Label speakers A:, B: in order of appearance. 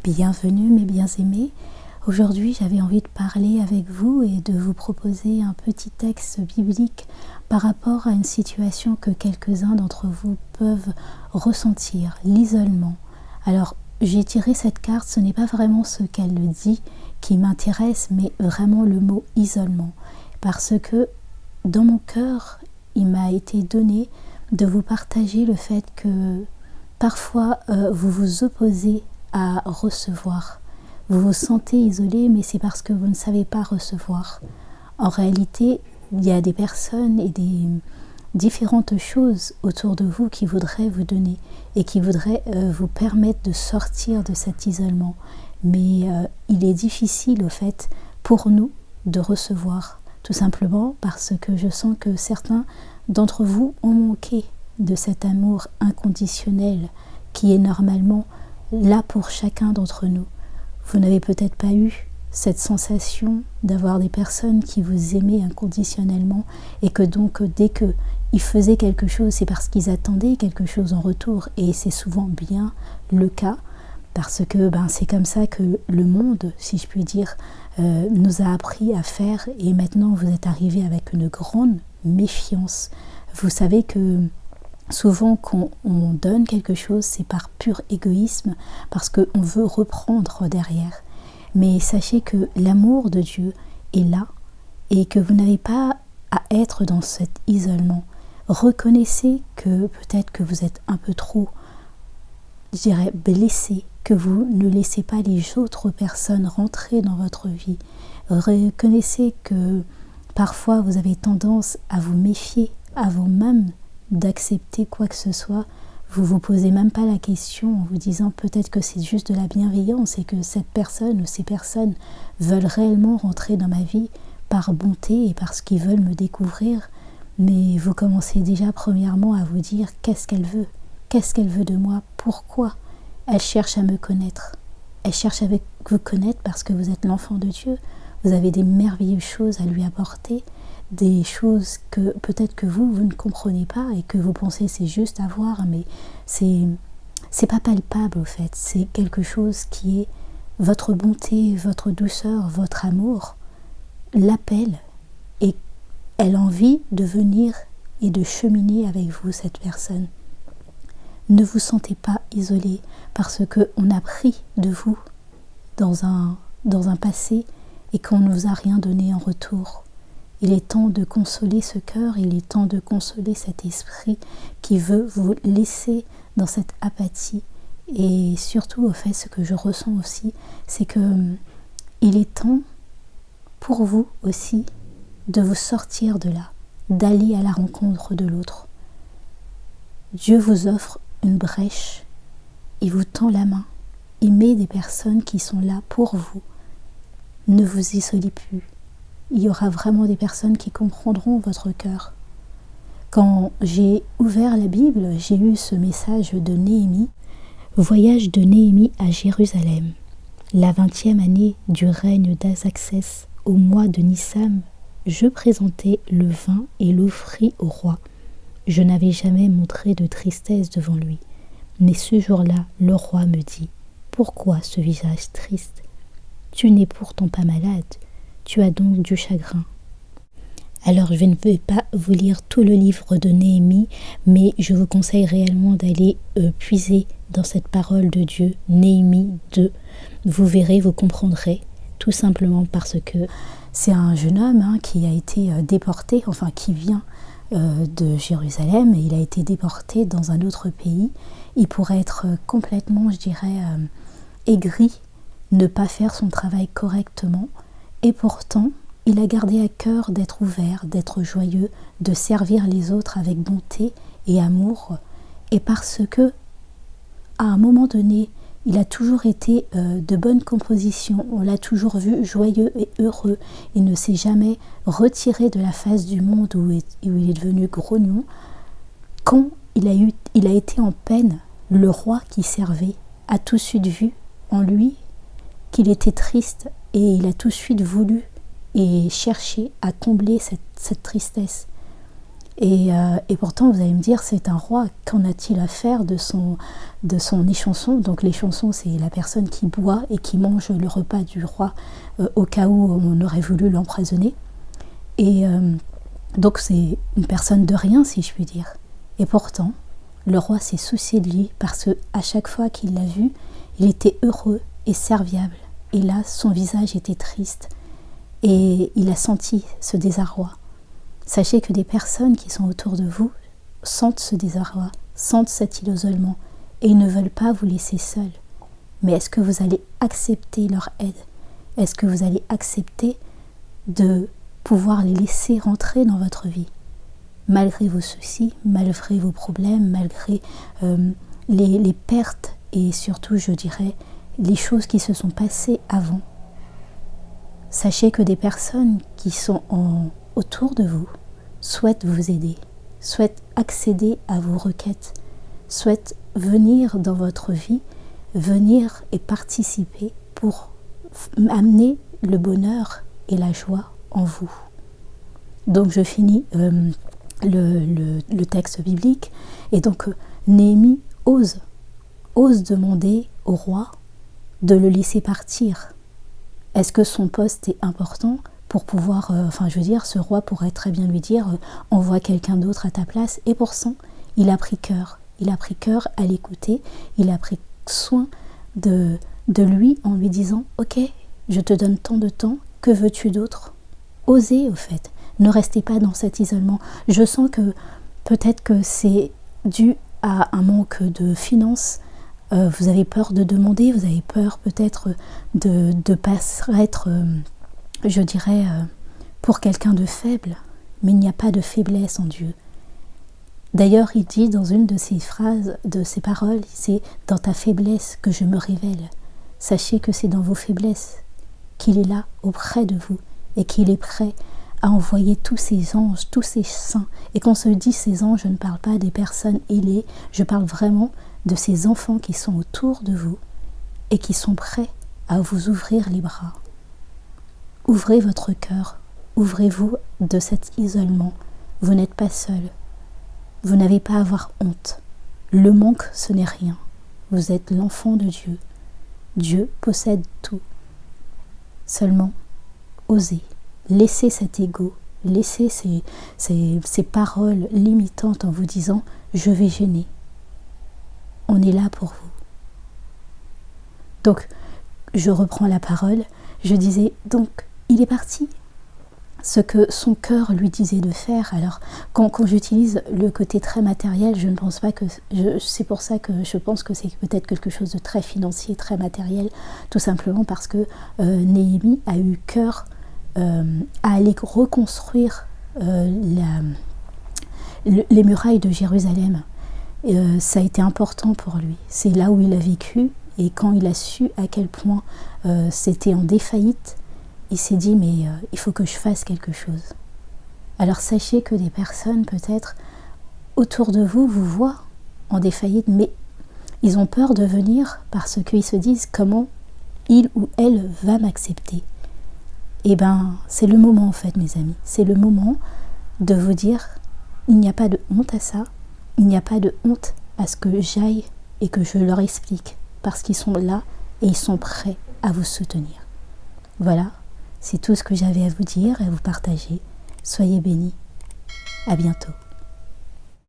A: Bienvenue mes bien-aimés. Aujourd'hui, j'avais envie de parler avec vous et de vous proposer un petit texte biblique par rapport à une situation que quelques-uns d'entre vous peuvent ressentir, l'isolement. Alors, j'ai tiré cette carte, ce n'est pas vraiment ce qu'elle dit qui m'intéresse, mais vraiment le mot isolement. Parce que dans mon cœur, il m'a été donné de vous partager le fait que parfois vous vous opposez à recevoir. Vous vous sentez isolé, mais c'est parce que vous ne savez pas recevoir. En réalité, il y a des personnes et des différentes choses autour de vous qui voudraient vous donner et qui voudraient vous permettre de sortir de cet isolement. Mais il est difficile au fait pour nous de recevoir, tout simplement parce que je sens que certains d'entre vous ont manqué de cet amour inconditionnel qui est normalement là pour chacun d'entre nous. Vous n'avez peut-être pas eu cette sensation d'avoir des personnes qui vous aimaient inconditionnellement et que donc dès qu'ils faisaient quelque chose, c'est parce qu'ils attendaient quelque chose en retour, et c'est souvent bien le cas parce que c'est comme ça que le monde, si je puis dire, nous a appris à faire, et maintenant vous êtes arrivés avec une grande méfiance. Vous savez que souvent quand on donne quelque chose, c'est par pur égoïsme, parce qu'on veut reprendre derrière. Mais sachez que l'amour de Dieu est là et que vous n'avez pas à être dans cet isolement. Reconnaissez que peut-être que vous êtes un peu trop, je dirais, blessé, que vous ne laissez pas les autres personnes rentrer dans votre vie. Reconnaissez que parfois vous avez tendance à vous méfier avant même d'accepter quoi que ce soit. Vous vous posez même pas la question en vous disant peut-être que c'est juste de la bienveillance et que cette personne ou ces personnes veulent réellement rentrer dans ma vie par bonté et parce qu'ils veulent me découvrir. Mais vous commencez déjà premièrement à vous dire qu'est-ce qu'elle veut de moi, pourquoi elle cherche à me connaître. Elle cherche à vous connaître parce que vous êtes l'enfant de Dieu. Vous avez des merveilleuses choses à lui apporter, des choses que peut-être que vous ne comprenez pas et que vous pensez c'est juste à voir, mais c'est pas palpable au fait. C'est quelque chose qui est votre bonté, votre douceur, votre amour l'appelle, et elle a envie de venir et de cheminer avec vous, cette personne. Ne vous sentez pas isolé parce qu'on a pris de vous dans un passé et qu'on ne vous a rien donné en retour. Il est temps de consoler ce cœur, il est temps de consoler cet esprit qui veut vous laisser dans cette apathie. Et surtout, au fait, ce que je ressens aussi, c'est que il est temps pour vous aussi de vous sortir de là, d'aller à la rencontre de l'autre. Dieu vous offre une brèche, il vous tend la main, il met des personnes qui sont là pour vous. Ne vous isolez plus. Il y aura vraiment des personnes qui comprendront votre cœur. Quand j'ai ouvert la Bible, j'ai eu ce message de Néhémie, voyage de Néhémie à Jérusalem. La 20e année du règne d'Azaxès, au mois de Nissan, je présentai le vin et l'offris au roi. Je n'avais jamais montré de tristesse devant lui. Mais ce jour-là, le roi me dit, « Pourquoi ce visage triste? Tu n'es pourtant pas malade. Tu as donc du chagrin. » Alors je ne vais pas vous lire tout le livre de Néhémie, mais je vous conseille réellement d'aller puiser dans cette parole de Dieu, Néhémie 2. Vous verrez, vous comprendrez, tout simplement parce que c'est un jeune homme qui a été déporté, enfin qui vient de Jérusalem, et il a été déporté dans un autre pays. Il pourrait être complètement, je dirais, aigri, ne pas faire son travail correctement. Et pourtant, il a gardé à cœur d'être ouvert, d'être joyeux, de servir les autres avec bonté et amour. Et parce que, à un moment donné, il a toujours été de bonne composition, on l'a toujours vu joyeux et heureux. Il ne s'est jamais retiré de la face du monde où il est devenu grognon. Quand il a été en peine, le roi qui servait a tout de suite vu en lui qu'il était triste, et il a tout de suite voulu et cherché à combler cette tristesse. Et pourtant, vous allez me dire, c'est un roi, qu'en a-t-il à faire de son échanson? Donc l'échanson, c'est la personne qui boit et qui mange le repas du roi au cas où on aurait voulu l'empoisonner. Et donc c'est une personne de rien, si je puis dire. Et pourtant, le roi s'est soucié de lui parce qu'à chaque fois qu'il l'a vu, il était heureux et serviable. Et là, son visage était triste et il a senti ce désarroi. Sachez que des personnes qui sont autour de vous sentent ce désarroi, sentent cet isolement et ils ne veulent pas vous laisser seul. Mais est-ce que vous allez accepter leur aide? Est-ce que vous allez accepter de pouvoir les laisser rentrer dans votre vie? Malgré vos soucis, malgré vos problèmes, malgré les pertes et surtout, je dirais, les choses qui se sont passées avant. Sachez que des personnes qui sont autour de vous souhaitent vous aider, souhaitent accéder à vos requêtes, souhaitent venir dans votre vie, venir et participer pour amener le bonheur et la joie en vous. Donc je finis le texte biblique et donc Néhémie ose demander au roi de le laisser partir. Est-ce que son poste est important pour pouvoir, ce roi pourrait très bien lui dire envoie quelqu'un d'autre à ta place, et pourtant il a pris cœur à l'écouter, il a pris soin de lui en lui disant ok, je te donne tant de temps, que veux-tu d'autre? Osez au fait, ne restez pas dans cet isolement. Je sens que peut-être que c'est dû à un manque de finances. Vous avez peur de demander, vous avez peur peut-être de paraître, je dirais, pour quelqu'un de faible, mais il n'y a pas de faiblesse en Dieu. D'ailleurs, il dit dans une de ses phrases, de ses paroles, c'est « dans ta faiblesse que je me révèle ». Sachez que c'est dans vos faiblesses qu'il est là, auprès de vous, et qu'il est prêt à envoyer tous ses anges, tous ses saints. Et quand on se dit ces anges, je ne parle pas des personnes ailées, je parle vraiment de ces enfants qui sont autour de vous et qui sont prêts à vous ouvrir les bras. Ouvrez votre cœur, ouvrez-vous de cet isolement. Vous n'êtes pas seul. Vous n'avez pas à avoir honte. Le manque, ce n'est rien. Vous êtes l'enfant de Dieu. Dieu possède tout. Seulement, osez. Laissez cet ego, laissez ces paroles limitantes en vous disant « je vais gêner ». On est là pour vous. Donc, je reprends la parole. Je disais, donc, il est parti. Ce que son cœur lui disait de faire. Alors, quand j'utilise le côté très matériel, je ne pense pas que... c'est pour ça que je pense que c'est peut-être quelque chose de très financier, très matériel, tout simplement parce que Néhémie a eu cœur à aller reconstruire les murailles de Jérusalem. Ça a été important pour lui. C'est là où il a vécu, et quand il a su à quel point c'était en défaillite, il s'est dit mais il faut que je fasse quelque chose. Alors sachez que des personnes peut-être autour de vous vous voient en défaillite, mais ils ont peur de venir parce qu'ils se disent comment il ou elle va m'accepter. Eh bien, c'est le moment en fait, mes amis. C'est le moment de vous dire, il n'y a pas de honte à ça. Il n'y a pas de honte à ce que j'aille et que je leur explique. Parce qu'ils sont là et ils sont prêts à vous soutenir. Voilà, c'est tout ce que j'avais à vous dire et à vous partager. Soyez bénis. À bientôt.